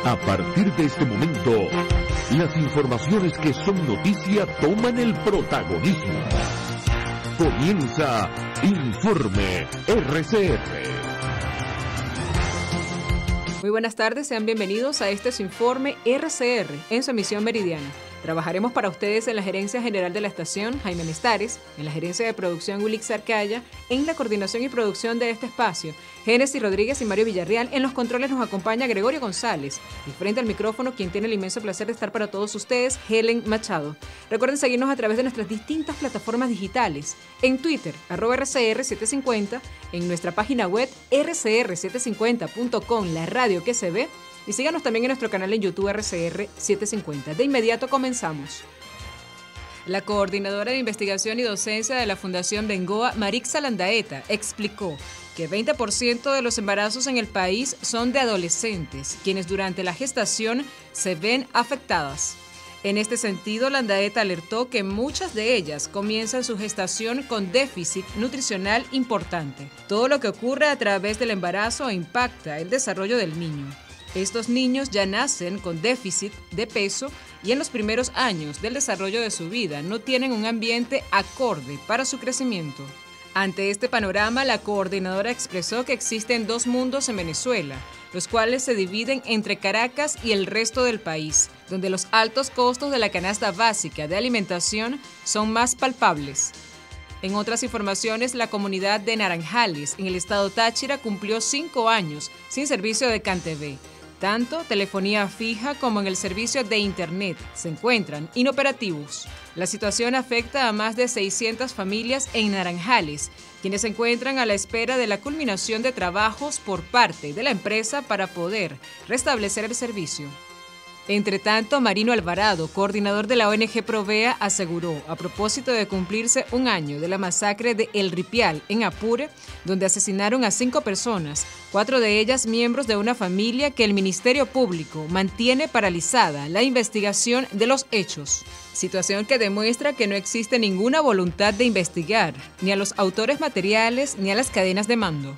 A partir de este momento, las informaciones que son noticia toman el protagonismo. Comienza Informe RCR. Muy buenas tardes, sean bienvenidos a este su Informe RCR en su emisión meridiana. Trabajaremos para ustedes en la Gerencia General de la Estación, Jaime Mestares, en la Gerencia de Producción, Wilix Arcaya, en la coordinación y producción de este espacio, Génesis Rodríguez y Mario Villarreal. En los controles nos acompaña Gregorio González y frente al micrófono, quien tiene el inmenso placer de estar para todos ustedes, Helen Machado. Recuerden seguirnos a través de nuestras distintas plataformas digitales, en Twitter, @RCR750, en nuestra página web rcr750.com, la radio que se ve, y síganos también en nuestro canal en YouTube RCR750. De inmediato comenzamos. La coordinadora de investigación y docencia de la Fundación Bengoa, Marixa Landaeta, explicó que 20% de los embarazos en el país son de adolescentes, quienes durante la gestación se ven afectadas. En este sentido, Landaeta alertó que muchas de ellas comienzan su gestación con déficit nutricional importante. Todo lo que ocurre a través del embarazo impacta el desarrollo del niño. Estos niños ya nacen con déficit de peso y en los primeros años del desarrollo de su vida no tienen un ambiente acorde para su crecimiento. Ante este panorama, la coordinadora expresó que existen dos mundos en Venezuela, los cuales se dividen entre Caracas y el resto del país, donde los altos costos de la canasta básica de alimentación son más palpables. En otras informaciones, la comunidad de Naranjales, en el estado Táchira, cumplió 5 años sin servicio de CanTV. Tanto telefonía fija como en el servicio de Internet se encuentran inoperativos. La situación afecta a más de 600 familias en Naranjales, quienes se encuentran a la espera de la culminación de trabajos por parte de la empresa para poder restablecer el servicio. Entre tanto, Marino Alvarado, coordinador de la ONG Provea, aseguró, a propósito de cumplirse un año de la masacre de El Ripial en Apure, donde asesinaron a 5 personas, 4 de ellas miembros de una familia, que el Ministerio Público mantiene paralizada la investigación de los hechos. Situación que demuestra que no existe ninguna voluntad de investigar ni a los autores materiales ni a las cadenas de mando.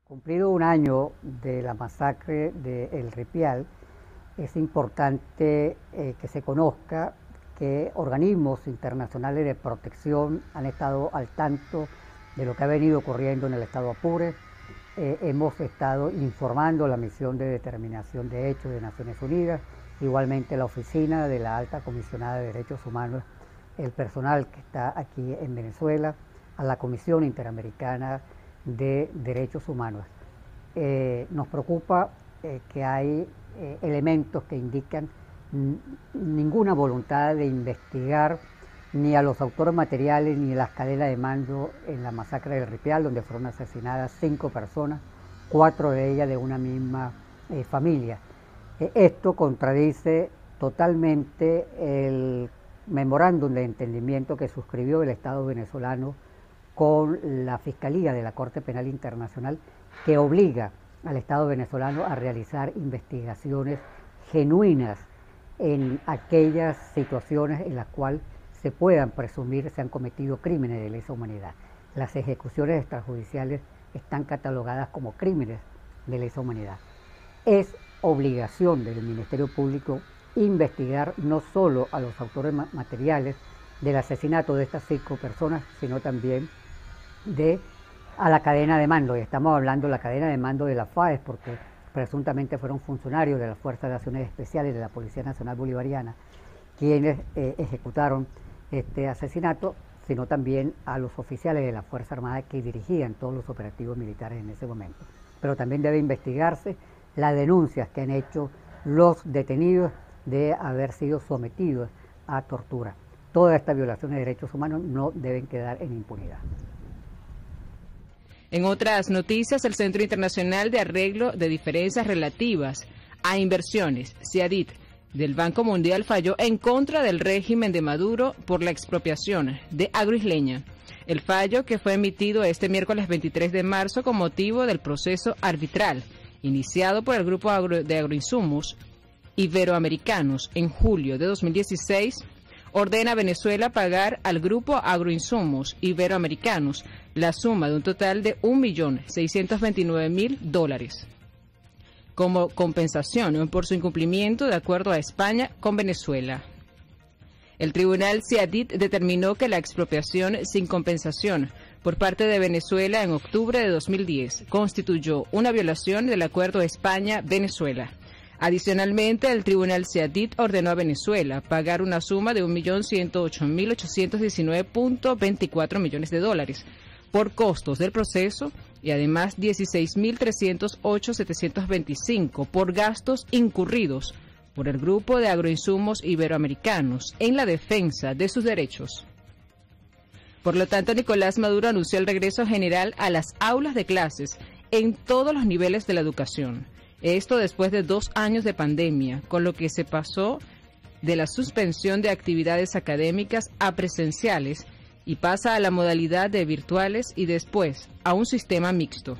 Cumplido un año de la masacre de El Ripial, es importante que se conozca que organismos internacionales de protección han estado al tanto de lo que ha venido ocurriendo en el estado Apure. Hemos estado informando a la Misión de Determinación de Hechos de Naciones Unidas, igualmente la Oficina de la Alta Comisionada de Derechos Humanos, el personal que está aquí en Venezuela, a la Comisión Interamericana de Derechos Humanos. Nos preocupa que hay elementos que indican ninguna voluntad de investigar ni a los autores materiales ni a las cadenas de mando en la masacre del Ripial, donde fueron asesinadas 5 personas, 4 de ellas de una misma familia. Esto contradice totalmente el memorándum de entendimiento que suscribió el Estado venezolano con la Fiscalía de la Corte Penal Internacional, que obliga al Estado venezolano a realizar investigaciones genuinas en aquellas situaciones en las cuales se puedan presumir se han cometido crímenes de lesa humanidad. Las ejecuciones extrajudiciales están catalogadas como crímenes de lesa humanidad. Es obligación del Ministerio Público investigar no solo a los autores materiales del asesinato de estas 5 personas, sino también a la cadena de mando, y estamos hablando de la cadena de mando de la FAES, porque presuntamente fueron funcionarios de las Fuerzas de Acciones Especiales de la Policía Nacional Bolivariana quienes ejecutaron este asesinato, sino también a los oficiales de la Fuerza Armada que dirigían todos los operativos militares en ese momento. Pero también debe investigarse las denuncias que han hecho los detenidos de haber sido sometidos a tortura. Todas estas violaciones de derechos humanos no deben quedar en impunidad. En otras noticias, el Centro Internacional de Arreglo de Diferencias Relativas a Inversiones, CIADIT, del Banco Mundial falló en contra del régimen de Maduro por la expropiación de Agroisleña. El fallo, que fue emitido este miércoles 23 de marzo con motivo del proceso arbitral iniciado por el Grupo de Agroinsumos Iberoamericanos en julio de 2016, ordena a Venezuela pagar al Grupo Agroinsumos Iberoamericanos la suma de un total de $1.629.000. como compensación por su incumplimiento de acuerdo a España con Venezuela. El tribunal CIADIT determinó que la expropiación sin compensación por parte de Venezuela en octubre de 2010 constituyó una violación del acuerdo España-Venezuela. Adicionalmente, el tribunal CIADIT ordenó a Venezuela pagar una suma de $1.108.819.24 millones por costos del proceso y además $16.308.725 por gastos incurridos por el Grupo de Agroinsumos Iberoamericanos en la defensa de sus derechos. Por lo tanto, Nicolás Maduro anunció el regreso general a las aulas de clases en todos los niveles de la educación. Esto después de 2 años de pandemia, con lo que se pasó de la suspensión de actividades académicas a presenciales y pasa a la modalidad de virtuales y después a un sistema mixto.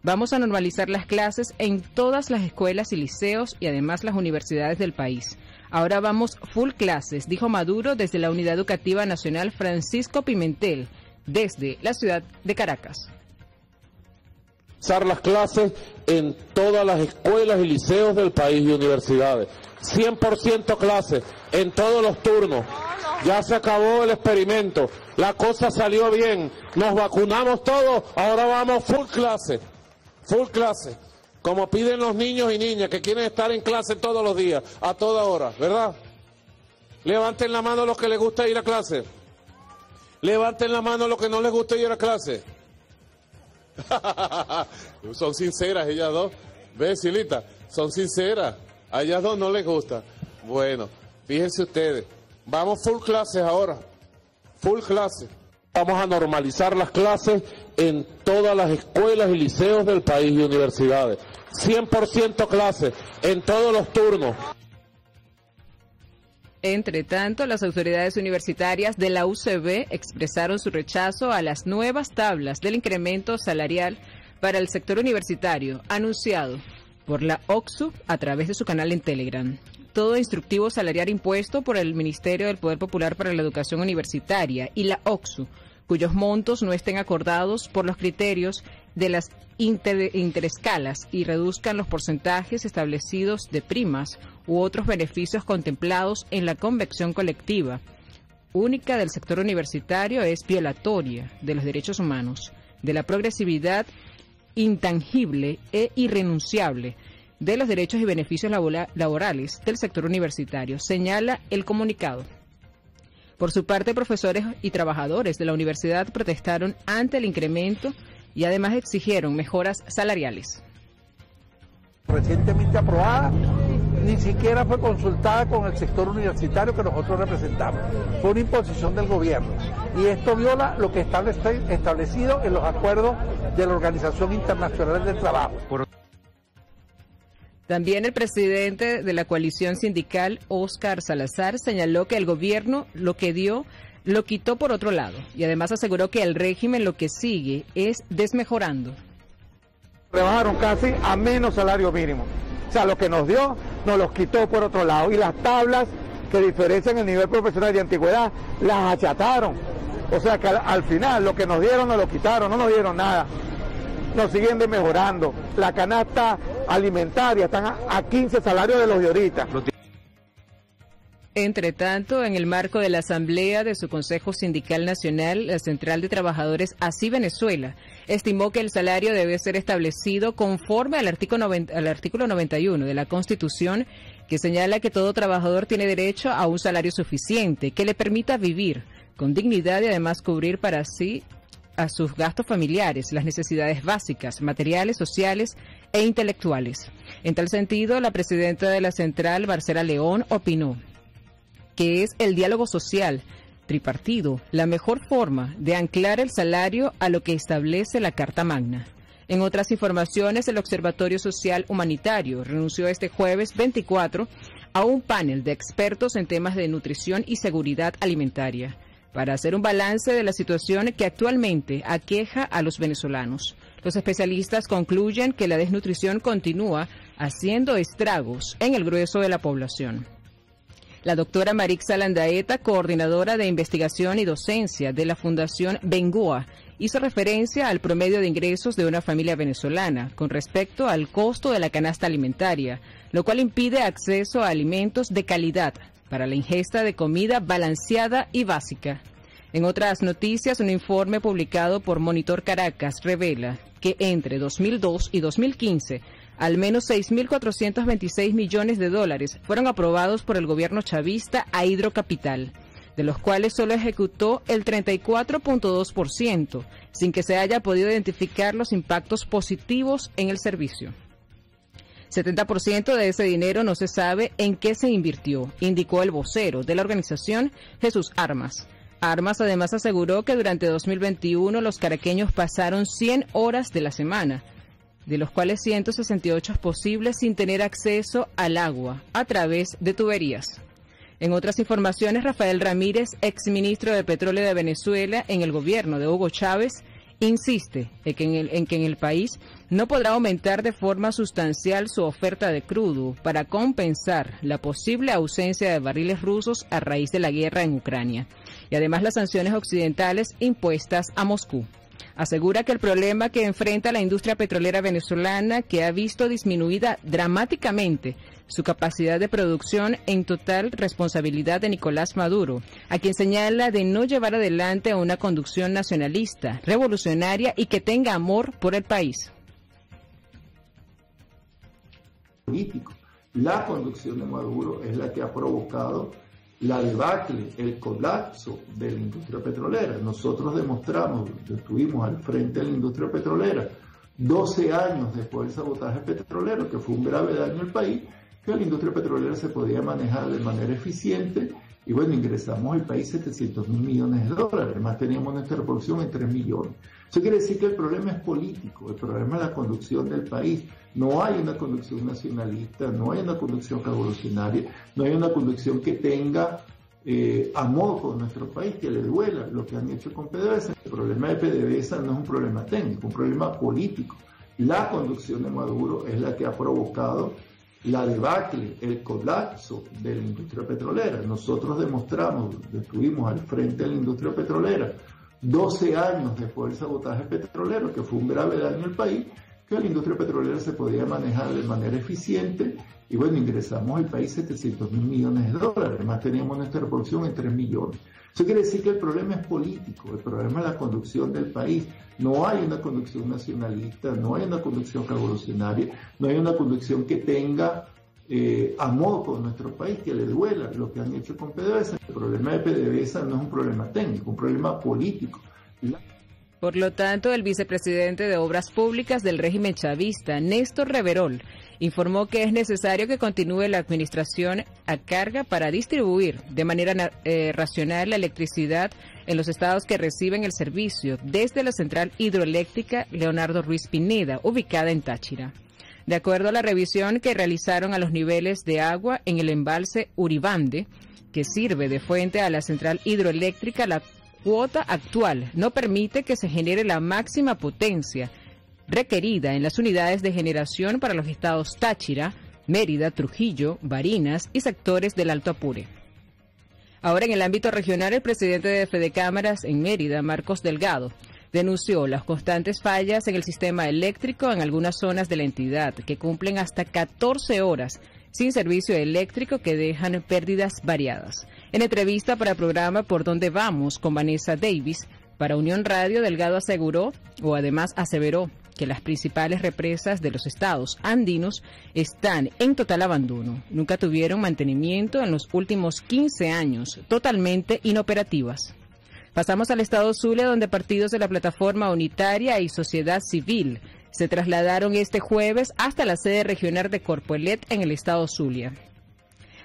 Vamos a normalizar las clases en todas las escuelas y liceos y además las universidades del país. Ahora vamos full clases, dijo Maduro desde la Unidad Educativa Nacional Francisco Pimentel, desde la ciudad de Caracas. Las clases en todas las escuelas y liceos del país y universidades. 100% clases en todos los turnos. Ya se acabó el experimento. La cosa salió bien. Nos vacunamos todos. Ahora vamos full clase. Full clase. Como piden los niños y niñas que quieren estar en clase todos los días, a toda hora, ¿verdad? Levanten la mano los que les gusta ir a clase. Levanten la mano los que no les gusta ir a clase. Son sinceras ellas dos. ¿Ves, Silita? Son sinceras. A ellas dos no les gusta. Bueno, fíjense ustedes. Vamos full clases ahora. Full clases. Vamos a normalizar las clases en todas las escuelas y liceos del país y universidades. 100% clases en todos los turnos. Entre tanto, las autoridades universitarias de la UCB expresaron su rechazo a las nuevas tablas del incremento salarial para el sector universitario, anunciado por la OCSU a través de su canal en Telegram. Todo instructivo salarial impuesto por el Ministerio del Poder Popular para la Educación Universitaria y la OCSU, cuyos montos no estén acordados por los criterios de las interescalas y reduzcan los porcentajes establecidos de primas u otros beneficios contemplados en la convención colectiva única del sector universitario, es violatoria de los derechos humanos, de la progresividad intangible e irrenunciable de los derechos y beneficios laborales del sector universitario, señala el comunicado. Por su parte, profesores y trabajadores de la universidad protestaron ante el incremento y además exigieron mejoras salariales. Recientemente aprobada, ni siquiera fue consultada con el sector universitario que nosotros representamos. Fue una imposición del gobierno y esto viola lo que está establecido en los acuerdos de la Organización Internacional del Trabajo. También el presidente de la coalición sindical, Óscar Salazar, señaló que el gobierno lo que dio lo quitó por otro lado y además aseguró que el régimen lo que sigue es desmejorando. Rebajaron casi a menos salario mínimo. O sea, lo que nos dio, nos los quitó por otro lado. Y las tablas que diferencian el nivel profesional de antigüedad, las achataron. O sea, que al final lo que nos dieron, nos lo quitaron, no nos dieron nada. Nos siguen desmejorando. La canasta alimentaria están a 15 salarios de los de ahorita. Entre tanto, en el marco de la asamblea de su Consejo Sindical Nacional, la Central de Trabajadores Así Venezuela estimó que el salario debe ser establecido conforme al artículo 91 de la Constitución, que señala que todo trabajador tiene derecho a un salario suficiente que le permita vivir con dignidad y además cubrir para sí a sus gastos familiares, las necesidades básicas, materiales, sociales e intelectuales. En tal sentido, la presidenta de la Central, Marcela León, opinó que es el diálogo social tripartido la mejor forma de anclar el salario a lo que establece la Carta Magna. En otras informaciones, el Observatorio Social Humanitario renunció este jueves 24 a un panel de expertos en temas de nutrición y seguridad alimentaria para hacer un balance de la situación que actualmente aqueja a los venezolanos. Los especialistas concluyen que la desnutrición continúa haciendo estragos en el grueso de la población. La doctora Marixa Landaeta, coordinadora de investigación y docencia de la Fundación Bengoa hizo referencia al promedio de ingresos de una familia venezolana con respecto al costo de la canasta alimentaria, lo cual impide acceso a alimentos de calidad para la ingesta de comida balanceada y básica. En otras noticias, un informe publicado por Monitor Caracas revela que entre 2002 y 2015, al menos 6.426 millones de dólares fueron aprobados por el gobierno chavista a Hidrocapital, de los cuales solo ejecutó el 34.2%, sin que se haya podido identificar los impactos positivos en el servicio. 70% de ese dinero no se sabe en qué se invirtió, indicó el vocero de la organización, Jesús Armas. Armas además aseguró que durante 2021 los caraqueños pasaron 100 horas de la semana, de los cuales 168 posibles sin tener acceso al agua a través de tuberías. En otras informaciones, Rafael Ramírez, exministro de Petróleo de Venezuela en el gobierno de Hugo Chávez, insiste en que en el país no podrá aumentar de forma sustancial su oferta de crudo para compensar la posible ausencia de barriles rusos a raíz de la guerra en Ucrania y además las sanciones occidentales impuestas a Moscú. Asegura que el problema que enfrenta la industria petrolera venezolana, que ha visto disminuida dramáticamente su capacidad de producción, en total responsabilidad de Nicolás Maduro, a quien señala de no llevar adelante una conducción nacionalista, revolucionaria y que tenga amor por el país. Político. La conducción de Maduro es la que ha provocado la debacle, el colapso de la industria petrolera. Nosotros demostramos, estuvimos al frente de la industria petrolera 12 años después del sabotaje petrolero, que fue un grave daño al país, que la industria petrolera se podía manejar de manera eficiente y bueno, ingresamos al país 700 mil millones de dólares, además teníamos nuestra producción en 3 millones. Eso quiere decir que el problema es político, el problema es la conducción del país. No hay una conducción nacionalista, no hay una conducción revolucionaria, no hay una conducción que tenga amor por nuestro país, que le duela lo que han hecho con PDVSA. El problema de PDVSA no es un problema técnico, es un problema político. La conducción de Maduro es la que ha provocado la debacle, el colapso de la industria petrolera. Nosotros demostramos, estuvimos al frente de la industria petrolera 12 años después del sabotaje petrolero, que fue un grave daño al país, que la industria petrolera se podía manejar de manera eficiente y bueno, ingresamos al país 700 mil millones de dólares, además teníamos nuestra producción en 3 millones. Eso quiere decir que el problema es político, el problema es la conducción del país. No hay una conducción nacionalista, no hay una conducción revolucionaria, no hay una conducción que tenga amor por nuestro país, que le duela lo que han hecho con PDVSA. El problema de PDVSA no es un problema técnico, es un problema político. Por lo tanto, el vicepresidente de Obras Públicas del régimen chavista, Néstor Reverol, informó que es necesario que continúe la administración a carga para distribuir de manera racional la electricidad en los estados que reciben el servicio desde la central hidroeléctrica Leonardo Ruiz Pineda, ubicada en Táchira. De acuerdo a la revisión que realizaron a los niveles de agua en el embalse Uribande, que sirve de fuente a la central hidroeléctrica, la cuota actual no permite que se genere la máxima potencia requerida en las unidades de generación para los estados Táchira, Mérida, Trujillo, Barinas y sectores del Alto Apure. Ahora, en el ámbito regional, el presidente de Fedecámaras en Mérida, Marcos Delgado, denunció las constantes fallas en el sistema eléctrico en algunas zonas de la entidad, que cumplen hasta 14 horas sin servicio eléctrico, que dejan pérdidas variadas. En entrevista para el programa Por Dónde Vamos con Vanessa Davis, para Unión Radio, Delgado aseveró que las principales represas de los estados andinos están en total abandono. Nunca tuvieron mantenimiento en los últimos 15 años, totalmente inoperativas. Pasamos al estado Zulia, donde partidos de la Plataforma Unitaria y Sociedad Civil se trasladaron este jueves hasta la sede regional de Corpoelet en el estado Zulia,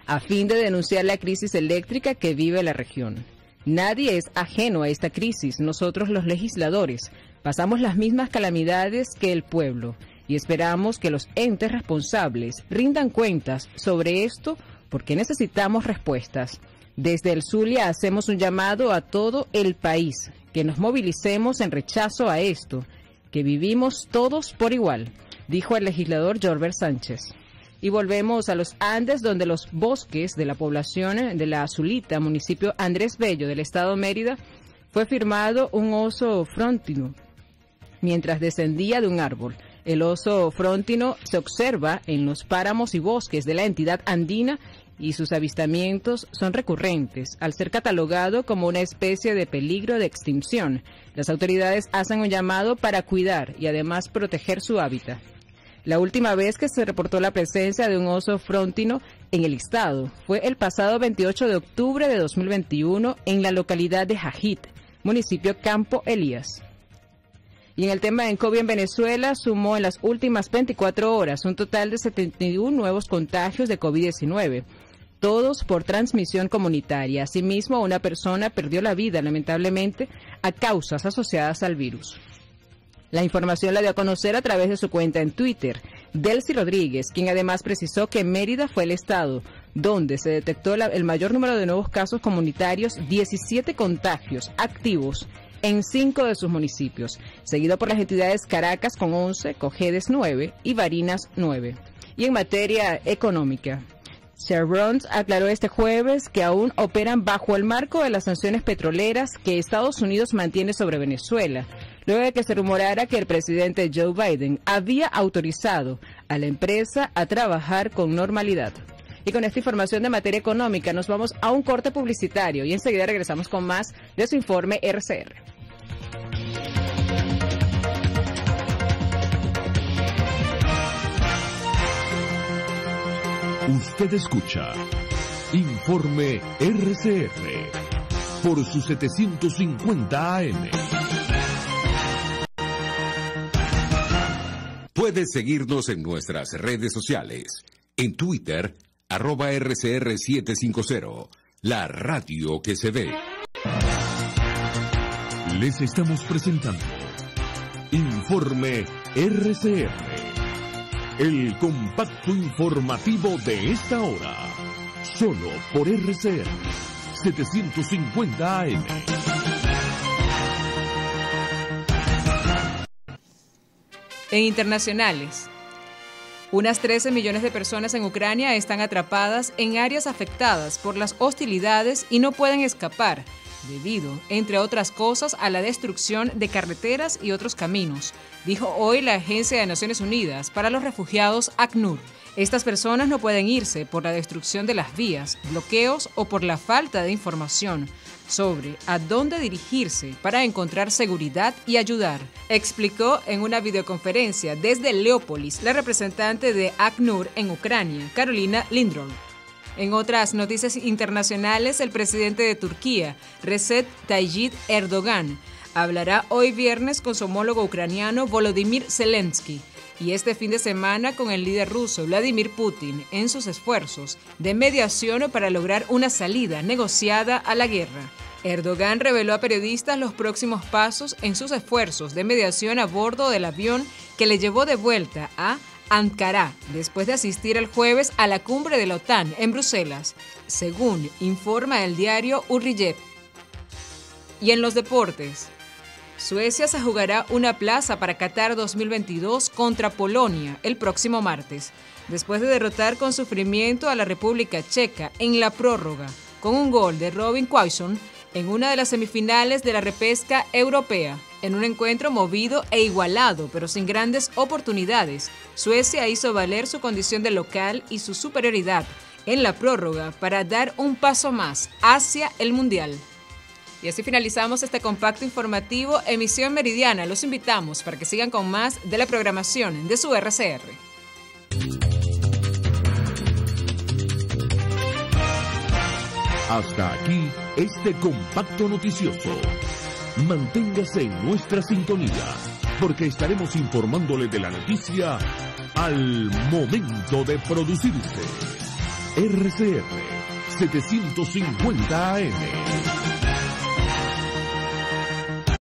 a fin de denunciar la crisis eléctrica que vive la región. Nadie es ajeno a esta crisis. Nosotros, los legisladores, pasamos las mismas calamidades que el pueblo y esperamos que los entes responsables rindan cuentas sobre esto, porque necesitamos respuestas. Desde el Zulia hacemos un llamado a todo el país, que nos movilicemos en rechazo a esto, que vivimos todos por igual, dijo el legislador Jorbert Sánchez. Y volvemos a los Andes, donde los bosques de la población de La Azulita, municipio Andrés Bello del estado Mérida, fue filmado un oso frontino mientras descendía de un árbol. El oso frontino se observa en los páramos y bosques de la entidad andina y sus avistamientos son recurrentes, al ser catalogado como una especie de peligro de extinción. Las autoridades hacen un llamado para cuidar y además proteger su hábitat. La última vez que se reportó la presencia de un oso frontino en el estado fue el pasado 28 de octubre de 2021 en la localidad de Jajit, municipio Campo Elías. Y en el tema de COVID en Venezuela, sumó en las últimas 24 horas un total de 71 nuevos contagios de COVID-19, todos por transmisión comunitaria. Asimismo, una persona perdió la vida, lamentablemente, a causas asociadas al virus. La información la dio a conocer a través de su cuenta en Twitter, Delcy Rodríguez, quien además precisó que Mérida fue el estado donde se detectó el mayor número de nuevos casos comunitarios, 17 contagios activos en 5 de sus municipios, seguido por las entidades Caracas con 11, Cojedes 9 y Barinas 9. Y en materia económica, Chevron aclaró este jueves que aún operan bajo el marco de las sanciones petroleras que Estados Unidos mantiene sobre Venezuela, luego de que se rumorara que el presidente Joe Biden había autorizado a la empresa a trabajar con normalidad. Y con esta información de materia económica nos vamos a un corte publicitario y enseguida regresamos con más de su informe RCR. Usted escucha Informe RCR por su 750 AM. Puedes seguirnos en nuestras redes sociales. En Twitter, @RCR750, la radio que se ve. Les estamos presentando Informe RCR, el compacto informativo de esta hora, solo por RCR 750 AM. En internacionales, unas 13 millones de personas en Ucrania están atrapadas en áreas afectadas por las hostilidades y no pueden escapar, debido, entre otras cosas, a la destrucción de carreteras y otros caminos, dijo hoy la Agencia de Naciones Unidas para los Refugiados, ACNUR. Estas personas no pueden irse por la destrucción de las vías, bloqueos o por la falta de información sobre a dónde dirigirse para encontrar seguridad y ayudar, explicó en una videoconferencia desde Leópolis la representante de ACNUR en Ucrania, Carolina Lindholm. En otras noticias internacionales, el presidente de Turquía, Recep Tayyip Erdogan, hablará hoy viernes con su homólogo ucraniano Volodymyr Zelensky y este fin de semana con el líder ruso Vladimir Putin en sus esfuerzos de mediación para lograr una salida negociada a la guerra. Erdogan reveló a periodistas los próximos pasos en sus esfuerzos de mediación a bordo del avión que le llevó de vuelta a Ankara, después de asistir el jueves a la cumbre de la OTAN en Bruselas, según informa el diario Hürriyet. Y en los deportes, Suecia se jugará una plaza para Qatar 2022 contra Polonia el próximo martes, después de derrotar con sufrimiento a la República Checa en la prórroga, con un gol de Robin Quaison en una de las semifinales de la repesca europea. En un encuentro movido e igualado, pero sin grandes oportunidades, Suecia hizo valer su condición de local y su superioridad en la prórroga para dar un paso más hacia el Mundial. Y así finalizamos este compacto informativo, emisión meridiana. Los invitamos para que sigan con más de la programación de su RCR. Hasta aquí este compacto noticioso. Manténgase en nuestra sintonía, porque estaremos informándole de la noticia al momento de producirse. RCR 750 AM.